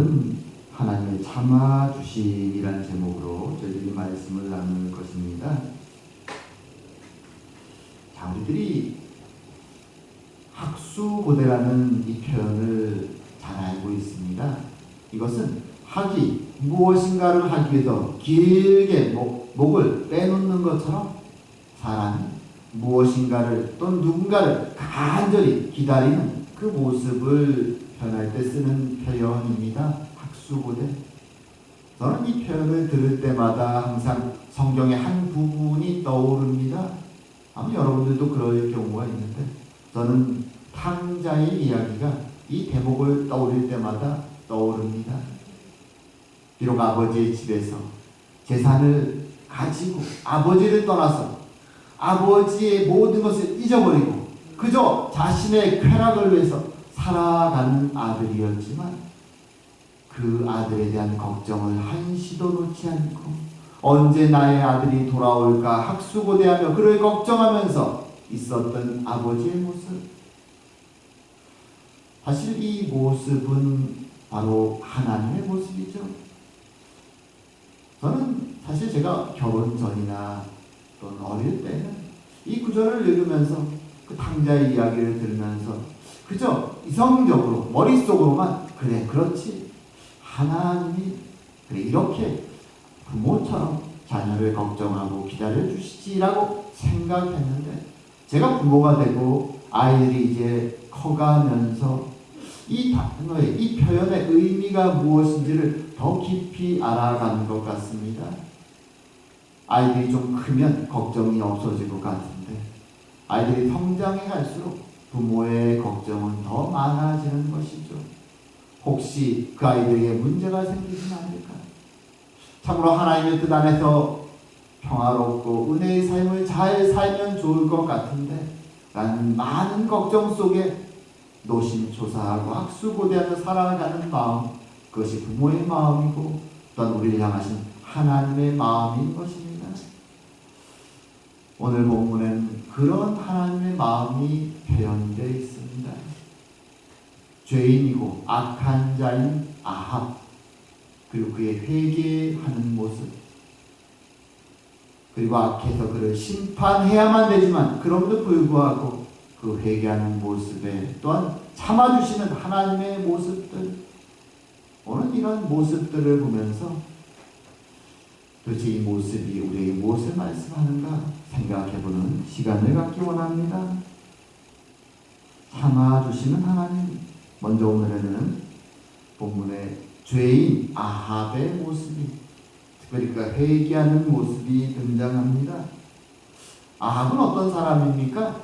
오늘은 하나님의 참아주심이라는 제목으로 저희들이 말씀을 나눌 것입니다. 자, 우리들이 학수고대라는 이 표현을 잘 알고 있습니다. 이것은 무엇인가를 하기 위해서 길게 목을 빼놓는 것처럼 사람이 무엇인가를 또는 누군가를 간절히 기다리는 그 모습을 표현할 때 쓰는 표현입니다. 학수고대. 저는 이 표현을 들을 때마다 항상 성경의 한 부분이 떠오릅니다. 아마 여러분들도 그럴 경우가 있는데 저는 탕자의 이야기가 이 대목을 떠올릴 때마다 떠오릅니다. 비록 아버지의 집에서 재산을 가지고 아버지를 떠나서 아버지의 모든 것을 잊어버리고 그저 자신의 쾌락을 위해서 살아가는 아들이었지만 그 아들에 대한 걱정을 한시도 놓지 않고 언제 나의 아들이 돌아올까 학수고대하며 그를 걱정하면서 있었던 아버지의 모습. 사실 이 모습은 바로 하나님의 모습이죠. 저는 사실 제가 결혼 전이나 또는 어릴 때는 이 구절을 읽으면서 그 탕자의 이야기를 들으면서 그저 이성적으로 머릿속으로만 그래 그렇지 하나님이 그래 이렇게 부모처럼 자녀를 걱정하고 기다려주시지라고 생각했는데 제가 부모가 되고 아이들이 이제 커가면서 이 단어의 이 표현의 의미가 무엇인지를 더 깊이 알아가는 것 같습니다. 아이들이 좀 크면 걱정이 없어질 것 같은데 아이들이 성장해 갈수록 부모의 걱정은 더 많아지는 것이죠. 혹시 그 아이들에게 문제가 생기진 않을까? 참으로 하나님의 뜻 안에서 평화롭고 은혜의 삶을 잘 살면 좋을 것 같은데 나는 많은 걱정 속에 노심초사하고 학수고대하며 살아가는 마음, 그것이 부모의 마음이고 또한 우리를 향하신 하나님의 마음인 것입니다. 오늘 본문에는 그런 하나님의 마음이 표현되어 있습니다. 죄인이고 악한 자인 아합, 그리고 그의 회개하는 모습, 그리고 악해서 그를 심판해야만 되지만 그럼에도 불구하고 그 회개하는 모습에 또한 참아주시는 하나님의 모습들, 오늘 이런 모습들을 보면서 도대체 이 모습이 우리에게 무엇을 말씀하는가 생각해보는 시간을 갖기 원합니다. 참아주시는 하나님. 먼저 오늘에는 본문의 죄인 아합의 모습이, 특별히 그 회개하는 모습이 등장합니다. 아합은 어떤 사람입니까?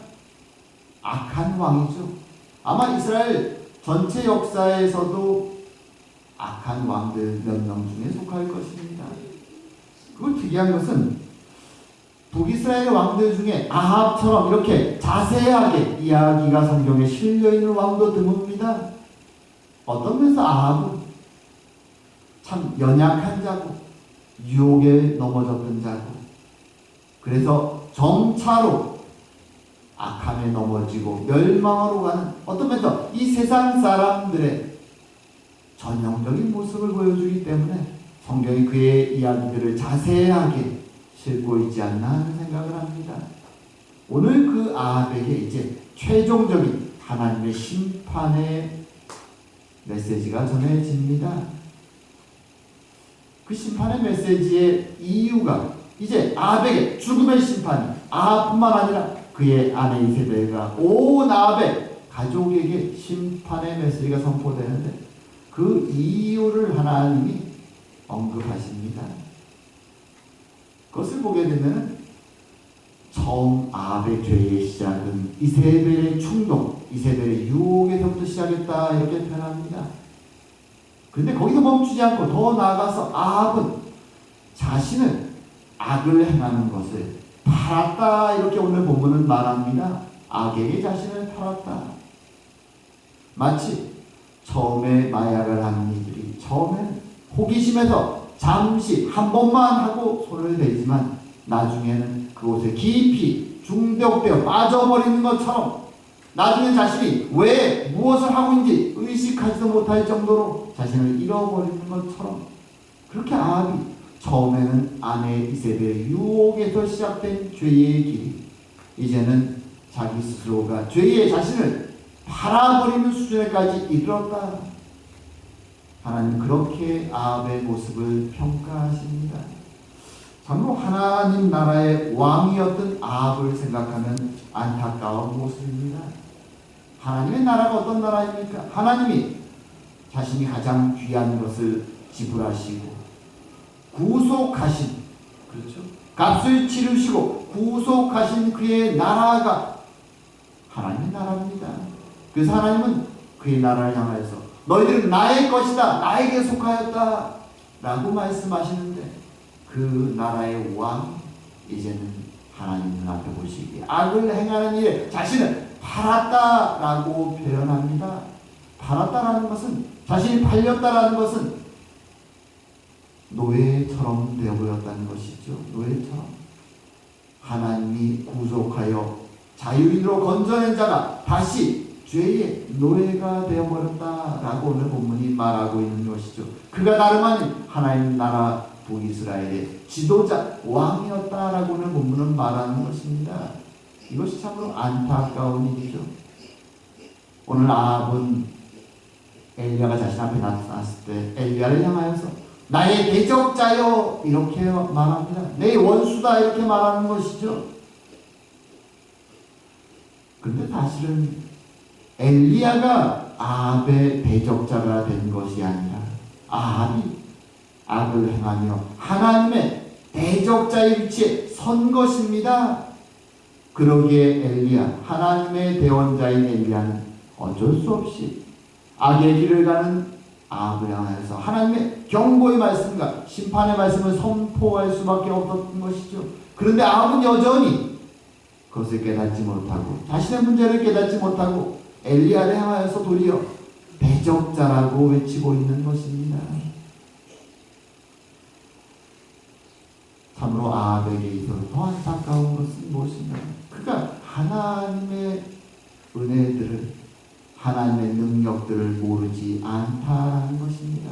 악한 왕이죠. 아마 이스라엘 전체 역사에서도 악한 왕들 몇 명 중에 속할 것입니다. 그리고 특이한 것은 북이스라엘 왕들 중에 아합처럼 이렇게 자세하게 이야기가 성경에 실려있는 왕도 드뭅니다. 어떤 면에서 아합은 참 연약한 자고 유혹에 넘어졌던 자고 그래서 정차로 악함에 넘어지고 멸망으로 가는 어떤 면에서 이 세상 사람들의 전형적인 모습을 보여주기 때문에 성경이 그의 이야기들을 자세하게 싣고 있지 않나 하는 생각을 합니다. 오늘 그 아합에게 이제 최종적인 하나님의 심판의 메시지가 전해집니다. 그 심판의 메시지의 이유가 이제 아합에게 죽음의 심판이 아합뿐만 아니라 그의 아내 이세벨과 온 아합의 가족에게 심판의 메시지가 선포되는데 그 이유를 하나님이 언급하십니다. 그것을 보게 되면 처음 아합의 죄의 시작은 이세벨의 충동, 이세벨의 유혹에서부터 시작했다 이렇게 표현합니다. 그런데 거기서 멈추지 않고 더 나아가서 아합은 자신은 악을 행하는 것을 팔았다 이렇게 오늘 본문은 말합니다. 악에게 자신을 팔았다. 마치 처음에 마약을 하는 이들이 처음엔 호기심에서 잠시 한 번만 하고 손을 대지만 나중에는 그곳에 깊이 중독되어 빠져버리는 것처럼 나중에 자신이 왜 무엇을 하고 있는지 의식하지도 못할 정도로 자신을 잃어버리는 것처럼, 그렇게 아합이 처음에는 아내 이세벨의 유혹에서 시작된 죄의 길이 이제는 자기 스스로가 죄의 자신을 팔아버리는 수준에까지 이르렀다. 하나님 그렇게 아합의 모습을 평가하십니다. 참으로 하나님 나라의 왕이었던 아합을 생각하면 안타까운 모습입니다. 하나님의 나라가 어떤 나라입니까? 하나님이 자신이 가장 귀한 것을 지불하시고 구속하신, 그렇죠? 값을 치르시고 구속하신 그의 나라가 하나님의 나라입니다. 그래서 하나님은 그의 나라를 향하여서 너희들은 나의 것이다, 나에게 속하였다 라고 말씀하시는데, 그 나라의 왕, 이제는 하나님 눈앞에 보시기에 악을 행하는 일에 자신을 팔았다라고 표현합니다. 팔았다라는 것은, 자신이 팔렸다라는 것은 노예처럼 되어버렸다는 것이죠. 노예처럼. 하나님이 구속하여 자유인으로 건져낸 자가 다시 죄의 노예가 되어버렸다라고 오늘 본문이 말하고 있는 것이죠. 그가 다름 아닌 하나님 나라 북이스라엘의 지도자 왕이었다라고 오늘 본문은 말하는 것입니다. 이것이 참으로 안타까운 일이죠. 오늘 아합은 엘리야가 자신 앞에 나타났을 때 엘리야를 향하여서 나의 대적자여 이렇게 말합니다. 내 원수다 이렇게 말하는 것이죠. 그런데 사실은 엘리야가 아합의 대적자가 된 것이 아니라 아합이 악을 행하며 하나님의 대적자의 위치에 선 것입니다. 그러기에 엘리야, 하나님의 대원자인 엘리야는 어쩔 수 없이 악의 길을 가는 아합을 향해서 하나님의 경고의 말씀과 심판의 말씀을 선포할 수밖에 없었던 것이죠. 그런데 아합은 여전히 그것을 깨닫지 못하고 자신의 문제를 깨닫지 못하고 엘리야를 향하여서 도리어 대적자라고 외치고 있는 것입니다. 참으로 아합에게 있어서 더 안타까운 것은 무엇인가? 그가 하나님의 은혜들을, 하나님의 능력들을 모르지 않다는 것입니다.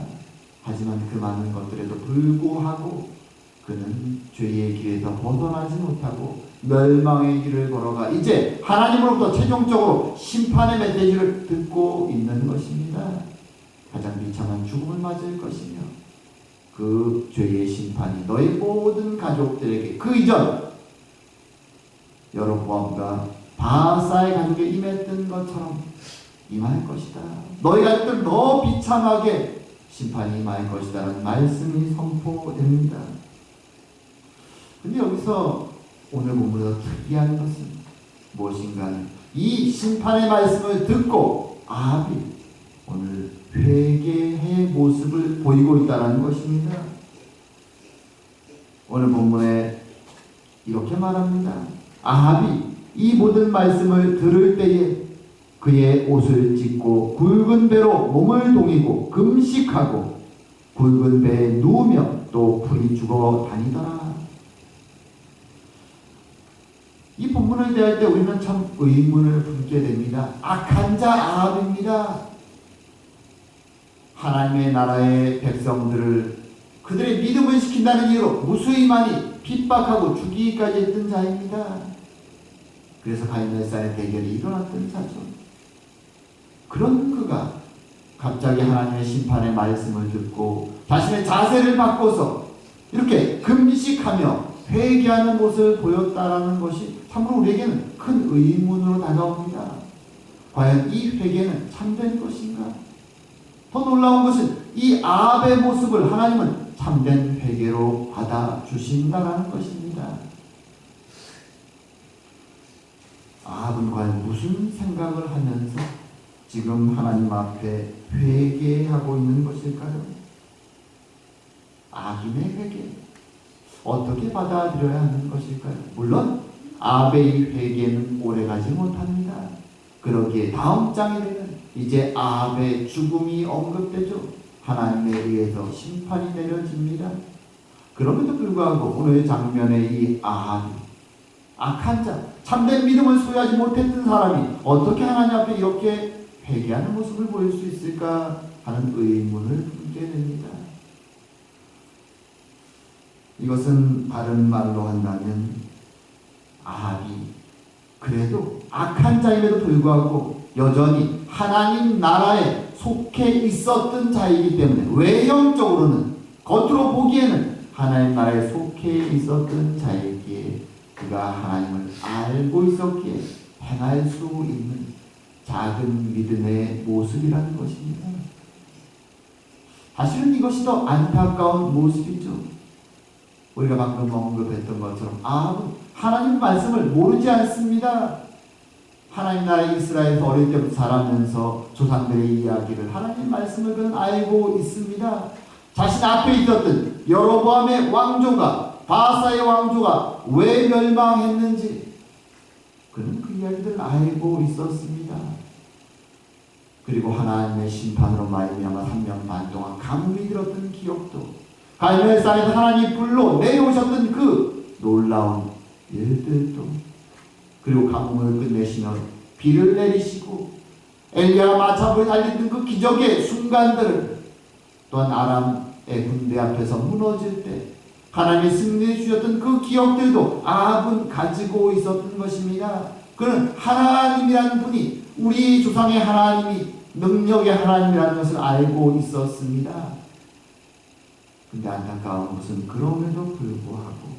하지만 그 많은 것들에도 불구하고 그는 죄의 길에서 벗어나지 못하고 멸망의 길을 걸어가 이제 하나님으로부터 최종적으로 심판의 메시지를 듣고 있는 것입니다. 가장 비참한 죽음을 맞을 것이며 그 죄의 심판이 너희 모든 가족들에게 그 이전 여로보암과 바하사의 가족에 임했던 것처럼 임할 것이다. 너희 가족들 더 비참하게 심판이 임할 것이다 라는 말씀이 선포됩니다. 근데 여기서 오늘 본문에서 특이한 것은 무엇인가? 이 심판의 말씀을 듣고 아합이 오늘 회개의 모습을 보이고 있다는 것입니다. 오늘 본문에 이렇게 말합니다. 아합이 이 모든 말씀을 들을 때에 그의 옷을 찢고 굵은 배로 몸을 동이고 금식하고 굵은 배에 누우며 또 풀이 죽어 다니더라. 이 본문을 대할 때 우리는 참 의문을 품게 됩니다. 악한 자 아합입니다. 하나님의 나라의 백성들을 그들의 믿음을 시킨다는 이유로 무수히 많이 핍박하고 죽이기까지 했던 자입니다. 그래서 가인과 대결이 일어났던 자죠. 그런 그가 갑자기 하나님의 심판의 말씀을 듣고 자신의 자세를 바꿔서 이렇게 금식하며 회개하는 모습을 보였다라는 것이 참으로 우리에게는 큰 의문으로 다가옵니다. 과연 이 회개는 참된 것인가? 더 놀라운 것은 이 아합의 모습을 하나님은 참된 회개로 받아주신다는 것입니다. 아합은 과연 무슨 생각을 하면서 지금 하나님 앞에 회개하고 있는 것일까요? 악인의 회개, 어떻게 받아들여야 하는 것일까요? 물론 아합의 회개는 오래가지 못합니다. 그러기에 다음 장에 되면 이제 아합의 죽음이 언급되죠. 하나님에 의해서 심판이 내려집니다. 그럼에도 불구하고 오늘 장면의 이 아합이 악한 자, 참된 믿음을 소유하지 못했던 사람이 어떻게 하나님 앞에 이렇게 회개하는 모습을 보일 수 있을까 하는 의문을 품게 됩니다. 이것은 바른 말로 한다면 아합이 그래도 악한 자임에도 불구하고 여전히 하나님 나라에 속해 있었던 자이기 때문에 외형적으로는 겉으로 보기에는 하나님 나라에 속해 있었던 자이기에 그가 하나님을 알고 있었기에 행할 수 있는 작은 믿음의 모습이라는 것입니다. 사실은 이것이 더 안타까운 모습이죠. 우리가 방금 언급했던 것처럼 아합은 하나님 말씀을 모르지 않습니다. 하나님 나라 이스라엘에서 어릴 때부터 자라면서 조상들의 이야기를 하나님 말씀을 그는 알고 있습니다. 자신 앞에 있었던 여로보암의 왕조가 바사의 왕조가 왜 멸망했는지 그는 그 이야기들을 알고 있었습니다. 그리고 하나님의 심판으로 말미암아 3년 반 동안 강물이 들었던 기억도 갈멜산에서 하나님 불로 내려오셨던 그 놀라운 일들도 그리고 강물을 끝내시며 비를 내리시고 엘리야가 마차불에 달리던 그 기적의 순간들을 또한 아람의 군대 앞에서 무너질 때 하나님이 승리해 주셨던 그 기억들도 아합은 가지고 있었던 것입니다. 그는 하나님이라는 분이 우리 조상의 하나님이 능력의 하나님이라는 것을 알고 있었습니다. 근데 안타까운 것은 그럼에도 불구하고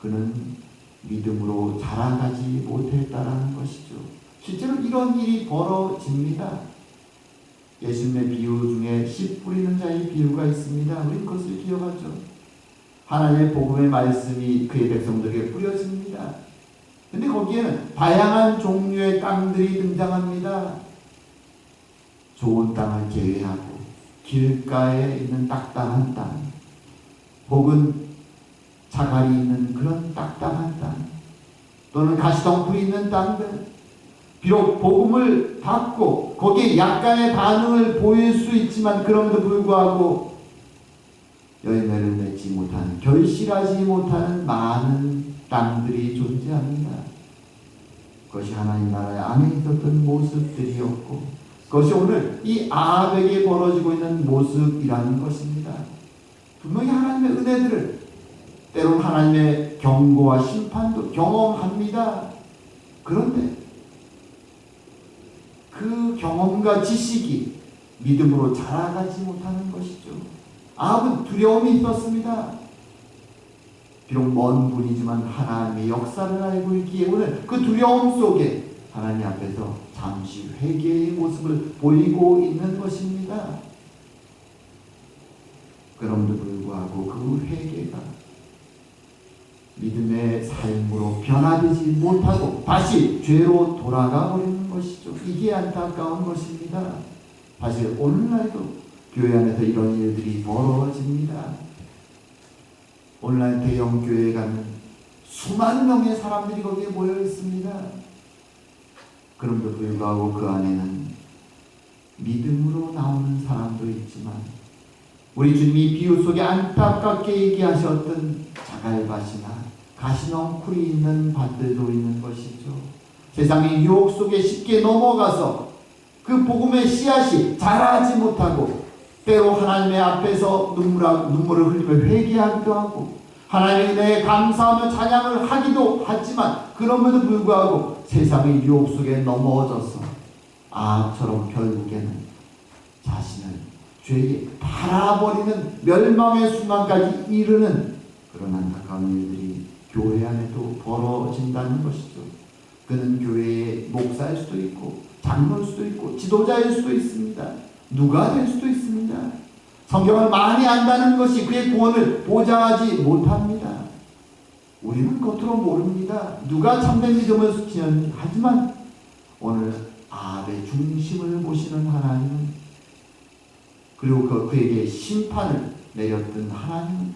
그는 믿음으로 자라가지 못했다라는 것이죠. 실제로 이런 일이 벌어집니다. 예수님의 비유 중에 씨 뿌리는 자의 비유가 있습니다. 우리는 그것을 기억하죠. 하나님의 복음의 말씀이 그의 백성들에게 뿌려집니다. 근데 거기에는 다양한 종류의 땅들이 등장합니다. 좋은 땅을 제외하고 길가에 있는 딱딱한 땅, 혹은 자갈이 있는 그런 딱딱한 땅, 또는 가시덩굴이 있는 땅들, 비록 복음을 받고 거기에 약간의 반응을 보일 수 있지만 그럼에도 불구하고 열매를 맺지 못하는, 결실하지 못하는 많은 땅들이 존재합니다. 그것이 하나님 나라의 안에 있었던 모습들이었고 그것이 오늘 이 아합에게 벌어지고 있는 모습이라는 것입니다. 분명히 하나님의 은혜들을 때론 하나님의 경고와 심판도 경험합니다. 그런데 그 경험과 지식이 믿음으로 자라가지 못하는 것이죠. 아합은 두려움이 있었습니다. 비록 먼 분이지만 하나님의 역사를 알고 있기에 오늘 그 두려움 속에 하나님 앞에서 잠시 회개의 모습을 보이고 있는 것입니다. 그럼에도 불구하고 그 회개가 믿음의 삶으로 변화되지 못하고 다시 죄로 돌아가 버리는 것이죠. 이게 안타까운 것입니다. 사실 오늘날도 교회 안에서 이런 일들이 벌어집니다. 오늘날 대형 교회에 가면 수만 명의 사람들이 거기에 모여 있습니다. 그럼에도 불구하고 그 안에는 믿음으로 나오는 사람도 있지만 우리 주님이 비유 속에 안타깝게 얘기하셨던 자갈밭이나 가시덩굴이 있는 밭들도 있는 것이죠. 세상의 유혹 속에 쉽게 넘어가서 그 복음의 씨앗이 자라지 못하고 때로 하나님의 앞에서 눈물을 흘리며 회개하기도 하고 하나님의 은혜에 감사하며 찬양을 하기도 하지만 그럼에도 불구하고 세상의 유혹 속에 넘어져서 아합처럼 결국에는 자신을 죄에 팔아버리는 멸망의 순간까지 이르는 그런 안타까운 일들이 교회 안에도 벌어진다는 것이죠. 그는 교회의 목사일 수도 있고 장로일 수도 있고 지도자일 수도 있습니다. 누가 될 수도 있습니다. 성경을 많이 안다는 것이 그의 구원을 보장하지 못합니다. 우리는 겉으로 모릅니다. 누가 참된 믿음을 수치는 하지만 오늘 아합의 중심을 보시는 하나님은 그리고 그에게 심판을 내렸던 하나님은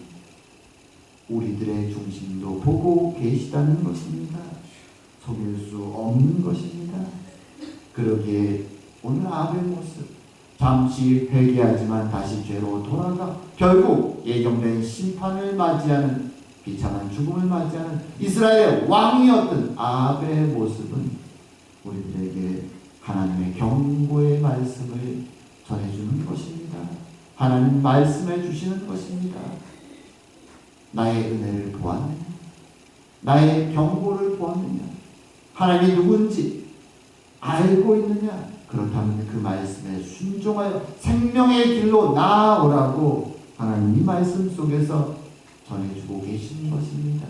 우리들의 중심도 보고 계시다는 것입니다. 속일 수 없는 것입니다. 그러기에 오늘 아합의 모습 잠시 회개하지만 다시 죄로 돌아가 결국 예정된 심판을 맞이하는 비참한 죽음을 맞이하는 이스라엘의 왕이었던 아합의 모습은 우리들에게 하나님의 경고의 말씀을 전해주는 것입니다. 하나님 말씀해 주시는 것입니다. 나의 은혜를 보았느냐? 나의 경고를 보았느냐? 하나님이 누군지 알고 있느냐? 그렇다면 그 말씀에 순종하여 생명의 길로 나아오라고 하나님 이 말씀 속에서 전해주고 계시는 것입니다.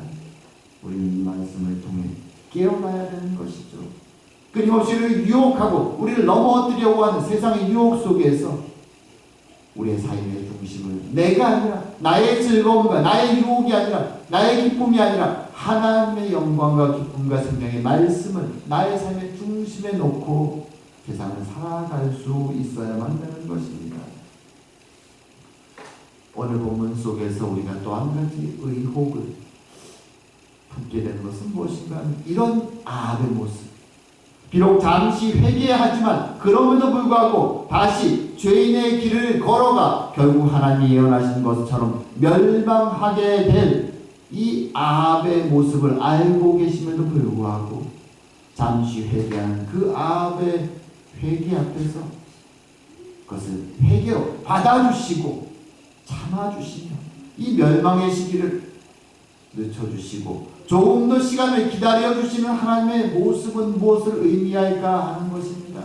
우리는 이 말씀을 통해 깨어나야 되는 것이죠. 끊임없이 우리를 유혹하고 우리를 넘어뜨리려고 하는 세상의 유혹 속에서 우리의 삶의 중심을 내가 아니라 나의 즐거움과 나의 유혹이 아니라 나의 기쁨이 아니라 하나님의 영광과 기쁨과 생명의 말씀을 나의 삶의 중심에 놓고 세상을 살아갈 수 있어야만 되는 것입니다. 오늘 본문 속에서 우리가 또 한 가지 의혹을 품게 되는 것은 무엇인가? 이런 아합의 모습. 비록 잠시 회개하지만 그럼에도 불구하고 다시 죄인의 길을 걸어가 결국 하나님이 예언하신 것처럼 멸망하게 될 이 아합의 모습을 알고 계심에도 불구하고 잠시 회개하는 그 아합의 회개 앞에서 그것을 회개로 받아주시고 참아주시며 이 멸망의 시기를 늦춰주시고 조금 더 시간을 기다려주시는 하나님의 모습은 무엇을 의미할까 하는 것입니다.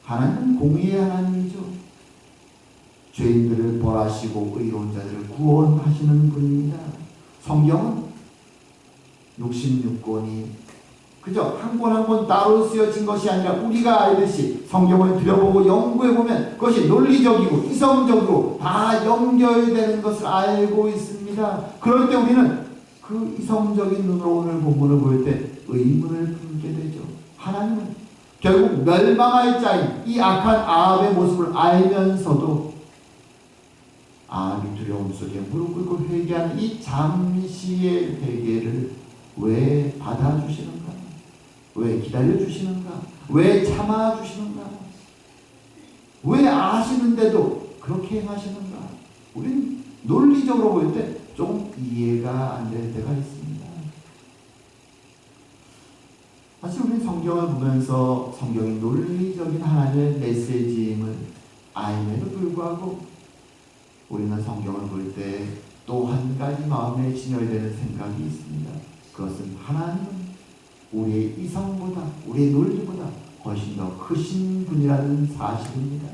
하나님은 공의의 하나님이죠. 죄인들을 벌하시고 의로운 자들을 구원하시는 분입니다. 성경은 66권이 그저 한 권 한 권 따로 쓰여진 것이 아니라 우리가 알듯이 성경을 들여보고 연구해보면 그것이 논리적이고 이성적으로 다 연결되는 것을 알고 있습니다. 그럴 때 우리는 그 이성적인 눈으로 오늘 본문을 볼 때 의문을 품게 되죠. 하나님은 결국 멸망할 자인 이 악한 아합의 모습을 알면서도 아합이 두려움 속에 무릎 꿇고 회개하는 이 잠시의 회개를 왜 받아주시는가? 왜 기다려주시는가? 왜 참아주시는가? 왜 아시는데도 그렇게 행하시는가? 우리는 논리적으로 볼 때 좀 이해가 안 될 때가 있습니다. 사실 우리는 성경을 보면서 성경이 논리적인 하나님의 메시지임을 알면도 불구하고 우리는 성경을 볼 때 또 한 가지 마음에 진열되는 생각이 있습니다. 그것은 하나님은 우리의 이성보다 우리의 논리보다 훨씬 더 크신 분이라는 사실입니다.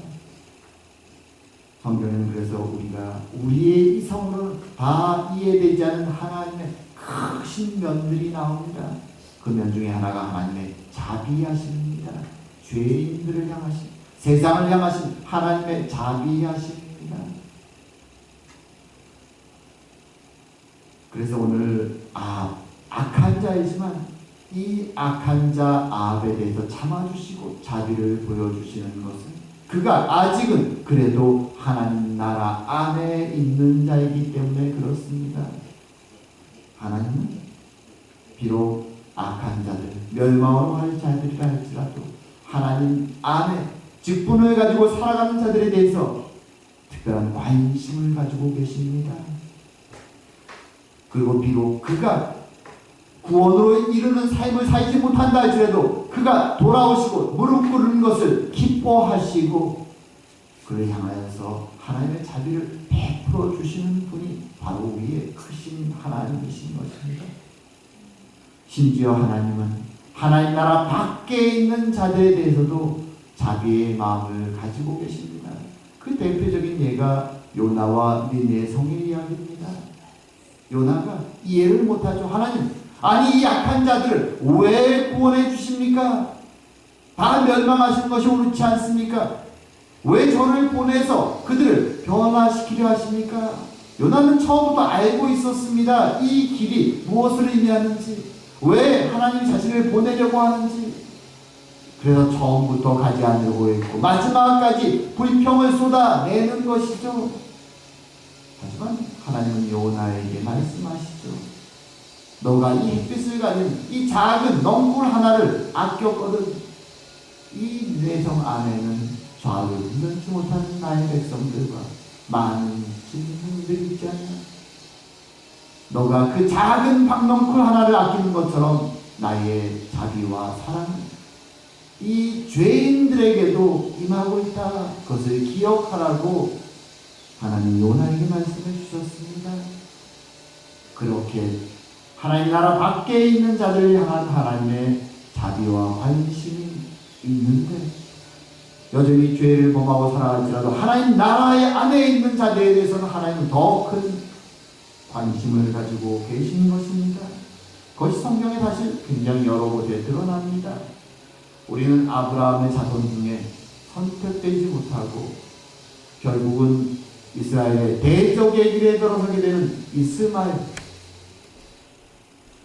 성경에는 그래서 우리가 우리의 이성으로는 다 이해되지 않는 하나님의 크신 면들이 나옵니다. 그 면 중에 하나가 하나님의 자비하심입니다. 죄인들을 향하신, 세상을 향하신 하나님의 자비하심입니다. 그래서 오늘 악한 자이지만 이 악한 자 아합에 대해서 참아주시고 자비를 보여주시는 것은 그가 아직은 그래도 하나님 나라 안에 있는 자이기 때문에 그렇습니다. 하나님은 비록 악한 자들, 멸망으로 할 자들이라 할지라도 하나님 안에 직분을 가지고 살아가는 자들에 대해서 특별한 관심을 가지고 계십니다. 그리고 비록 그가 구원으로 이르는 삶을 살지 못한다 할지라도 그가 돌아오시고 무릎 꿇는 것을 기뻐하시고 그를 향하여서 하나님의 자비를 베풀어 주시는 분이 바로 우리의 크신 하나님이신 것입니다. 심지어 하나님은 하나님 나라 밖에 있는 자들에 대해서도 자비의 마음을 가지고 계십니다. 그 대표적인 예가 요나와 니느웨 성의 이야기입니다. 요나가 이해를 못하죠. 하나님, 아니 이 약한 자들을 왜 구원해 주십니까? 다 멸망하시는 것이 옳지 않습니까? 왜 저를 보내서 그들을 변화시키려 하십니까? 요나는 처음부터 알고 있었습니다. 이 길이 무엇을 의미하는지, 왜 하나님이 자신을 보내려고 하는지. 그래서 처음부터 가지 않으려고 했고 마지막까지 불평을 쏟아내는 것이죠. 하지만 하나님은 요나에게 말씀하시죠. 너가 이 햇빛을 가진 이 작은 넝쿨 하나를 아꼈거든. 이 내성 안에는 좌우를 분별치 못하는 나의 백성들과 많은 짐승들이 있지 않냐. 너가 그 작은 박넝쿨 하나를 아끼는 것처럼 나의 자비와 사랑은 이 죄인들에게도 임하고 있다. 그것을 기억하라고 하나님 요나에게 말씀해 주셨습니다. 그렇게 하나님 나라 밖에 있는 자들을 향한 하나님의 자비와 관심이 있는데 여전히 죄를 범하고 살아갈지라도 하나님 나라의 안에 있는 자들에 대해서는 하나님은 더 큰 관심을 가지고 계신 것입니다. 그것이 성경에 사실 굉장히 여러 곳에 드러납니다. 우리는 아브라함의 자손 중에 선택되지 못하고 결국은 이스라엘의 대적의 길에 들어서게 되는 이스마엘,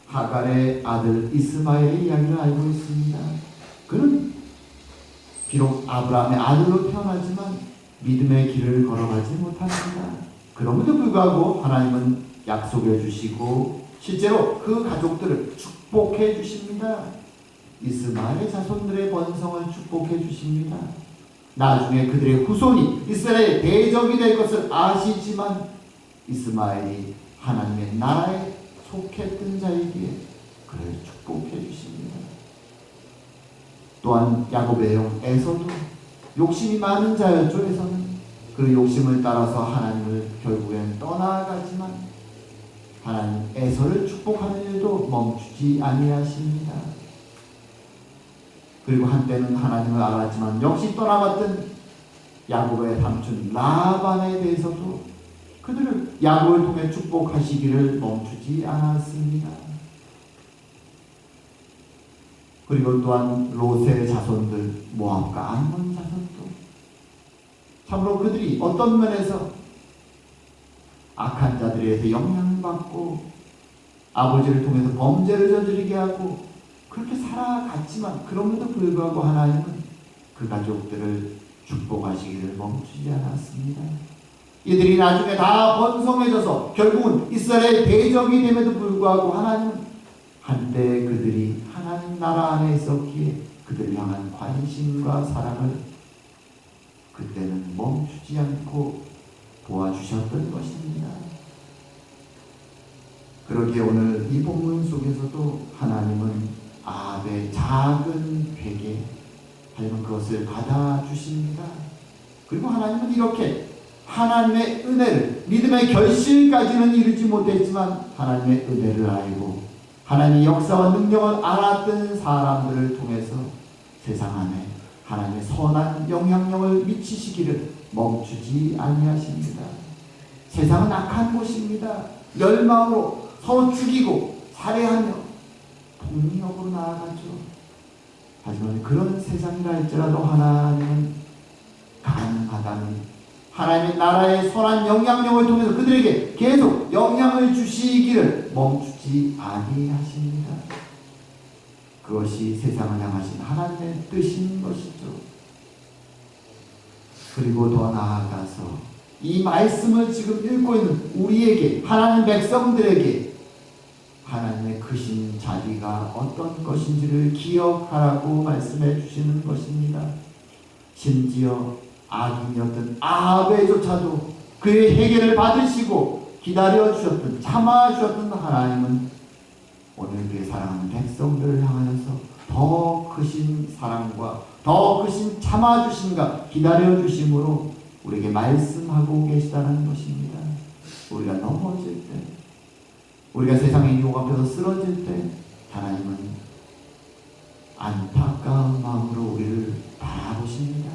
하갈의 아들 이스마엘의 이야기를 알고 있습니다. 그는 비록 아브라함의 아들로 태어나지만 믿음의 길을 걸어가지 못합니다. 그럼에도 불구하고 하나님은 약속해 주시고 실제로 그 가족들을 축복해 주십니다. 이스마엘의 자손들의 번성을 축복해 주십니다. 나중에 그들의 후손이 이스라엘의 대적이 될 것을 아시지만 이스마엘이 하나님의 나라에 속했던 자에게 그를 축복해 주십니다. 또한 야곱의 형 에서도 욕심이 많은 자였죠. 에서는 그 욕심을 따라서 하나님을 결국엔 떠나가지만 하나님 에서를 축복하는 일도 멈추지 아니하십니다. 그리고 한때는 하나님을 알았지만 역시 떠나갔던 야곱의 삼촌 라반에 대해서도 그들을 야곱을 통해 축복하시기를 멈추지 않았습니다. 그리고 또한 롯의 자손들 모압과 암몬 자손도 참으로 그들이 어떤 면에서 악한 자들에 의해서 영향받고 아버지를 통해서 범죄를 저지르게 하고 그렇게 살아갔지만 그럼에도 불구하고 하나님은 그 가족들을 축복하시기를 멈추지 않았습니다. 이들이 나중에 다 번성해져서 결국은 이스라엘의 대적이 됨에도 불구하고 하나님은 한때 그들이 하나님 나라 안에 있었기에 그들을 향한 관심과 사랑을 그때는 멈추지 않고 도와주셨던 것입니다. 그러기에 오늘 이 본문 속에서도 하나님은 아합의 작은 회개 하지만 그것을 받아주십니다. 그리고 하나님은 이렇게 하나님의 은혜를 믿음의 결실까지는 이루지 못했지만 하나님의 은혜를 알고 하나님의 역사와 능력을 알았던 사람들을 통해서 세상 안에 하나님의 선한 영향력을 미치시기를 멈추지 아니하십니다. 세상은 악한 곳입니다. 멸망으로 서로 죽이고 살해하며 폭력으로 나아가죠. 하지만 그런 세상이라 할지라도 하나님은 가능하다는 하나님의 나라의 선한 영향력을 통해서 그들에게 계속 영향을 주시기를 멈추지 아니하십니다. 그것이 세상을 향하신 하나님의 뜻인 것이죠. 그리고 더 나아가서 이 말씀을 지금 읽고 있는 우리에게 하나님 백성들에게 하나님의 크신 자비가 어떤 것인지를 기억하라고 말씀해 주시는 것입니다. 심지어 악인이었던 아합에조차도 그의 회개를 받으시고 기다려주셨던 참아주셨던 하나님은 오늘 그의 사랑하는 백성들을 향하여서 더 크신 사랑과 더 크신 참아주심과 기다려주심으로 우리에게 말씀하고 계시다는 것입니다. 우리가 넘어질 때, 우리가 세상의 유혹 앞에서 쓰러질 때 하나님은 안타까운 마음으로 우리를 바라보십니다.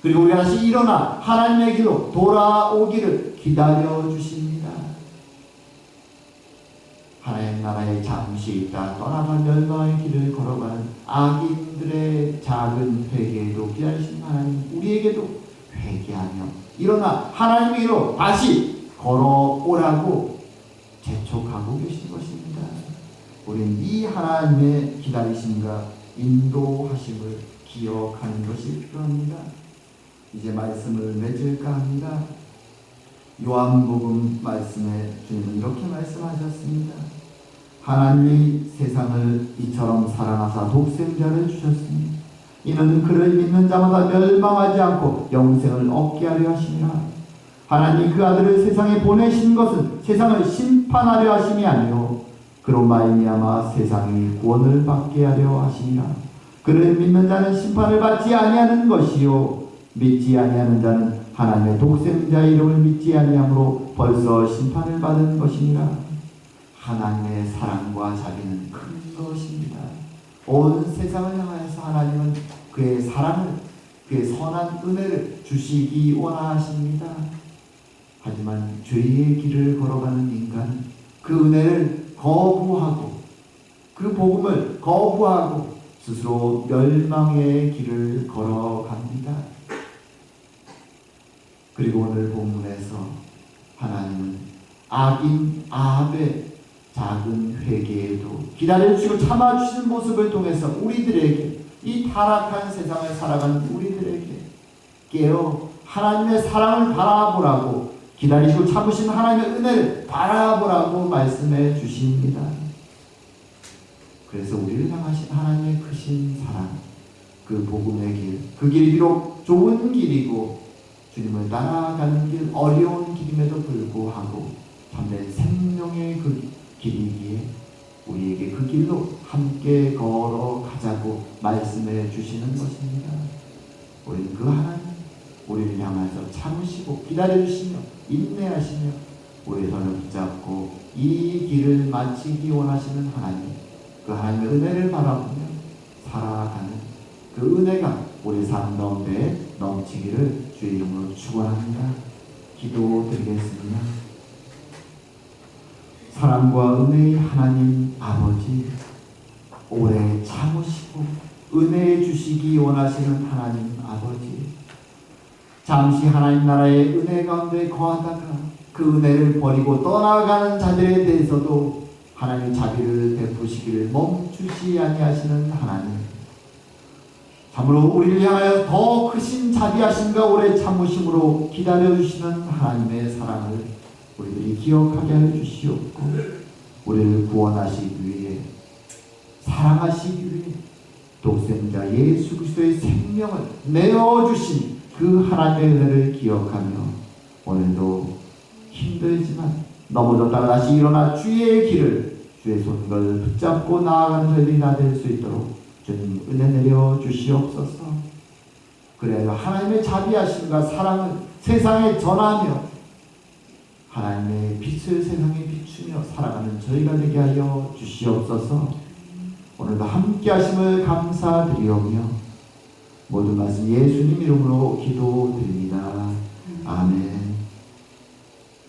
그리고 우리가 다시 일어나 하나님의 길로 돌아오기를 기다려주십니다. 하나님 나라에 잠시 있다 떠나간 멸망의 길을 걸어가는 악인들의 작은 회개에도 기다리신 하나님, 우리에게도 회개하며 일어나 하나님의 길로 다시 걸어오라고 재촉하고 계신 것입니다. 우리는 이 하나님의 기다리심과 인도하심을 기억하는 것이 필요합니다. 이제 말씀을 맺을까 합니다. 요한복음 말씀에 주님은 이렇게 말씀하셨습니다. 하나님이 세상을 이처럼 사랑하사 독생자를 주셨으니 이는 그를 믿는 자마다 멸망하지 않고 영생을 얻게 하려 하시니라. 하나님 그 아들을 세상에 보내신 것은 세상을 심판하려 하심이 아니요 그로 말미암아 세상이 구원을 받게 하려 하심이라. 그를 믿는 자는 심판을 받지 아니하는 것이요 믿지 아니하는 자는 하나님의 독생자의 이름을 믿지 아니함으로 벌써 심판을 받은 것이니라. 하나님의 사랑과 자비는 큰 것입니다. 온 세상을 향하여서 하나님은 그의 사랑을, 그의 선한 은혜를 주시기 원하십니다. 하지만 죄의 길을 걸어가는 인간은 그 은혜를 거부하고 그 복음을 거부하고 스스로 멸망의 길을 걸어갑니다. 그리고 오늘 본문에서 하나님은 악인 아합의 작은 회개에도 기다려주시고 참아주시는 모습을 통해서 우리들에게, 이 타락한 세상을 살아가는 우리들에게 깨어 하나님의 사랑을 바라보라고, 기다리시고 참으신 하나님의 은혜를 바라보라고 말씀해 주십니다. 그래서 우리를 향하신 하나님의 크신 사랑, 그 복음의 길, 그 길이 비록 좋은 길이고 주님을 따라가는 길, 어려운 길임에도 불구하고 참된 생명의 그 길이기에 우리에게 그 길로 함께 걸어가자고 말씀해 주시는 것입니다. 우리는 그 하나님, 우리를 향해서 참으시고 기다려주시며 인내하시며 우리의 손을 붙잡고 이 길을 마치기 원하시는 하나님, 그 하나님의 은혜를 바라보며 살아가는 그 은혜가 우리 삶 가운데 넘치기를 주의 이름으로 축원합니다. 기도드리겠습니다. 사랑과 은혜의 하나님 아버지, 오래 참으시고 은혜 주시기 원하시는 하나님 아버지, 잠시 하나님 나라의 은혜 가운데 거하다가 그 은혜를 버리고 떠나가는 자들에 대해서도 하나님의 자비를 베푸시기를 멈추시 아니하시는 하나님, 참으로 우리를 향하여 더 크신 자비하심과 오래 참으심으로 기다려주시는 하나님의 사랑을 우리들이 기억하게 하여 주시옵고, 우리를 구원하시기 위해, 사랑하시기 위해 독생자 예수 그리스도의 생명을 내어주신 그 하나님의 은혜를 기억하며 오늘도 힘들지만 넘어졌다가 다시 일어나 주의 길을, 주의 손을 붙잡고 나아가는 저희들이 다 될 수 있도록 주님 은혜 내려 주시옵소서. 그래야 하나님의 자비하심과 사랑을 세상에 전하며 하나님의 빛을 세상에 비추며 살아가는 저희가 되게 하여 주시옵소서. 오늘도 함께 하심을 감사드리오며 모든 말씀 예수님 이름으로 기도드립니다. 아멘.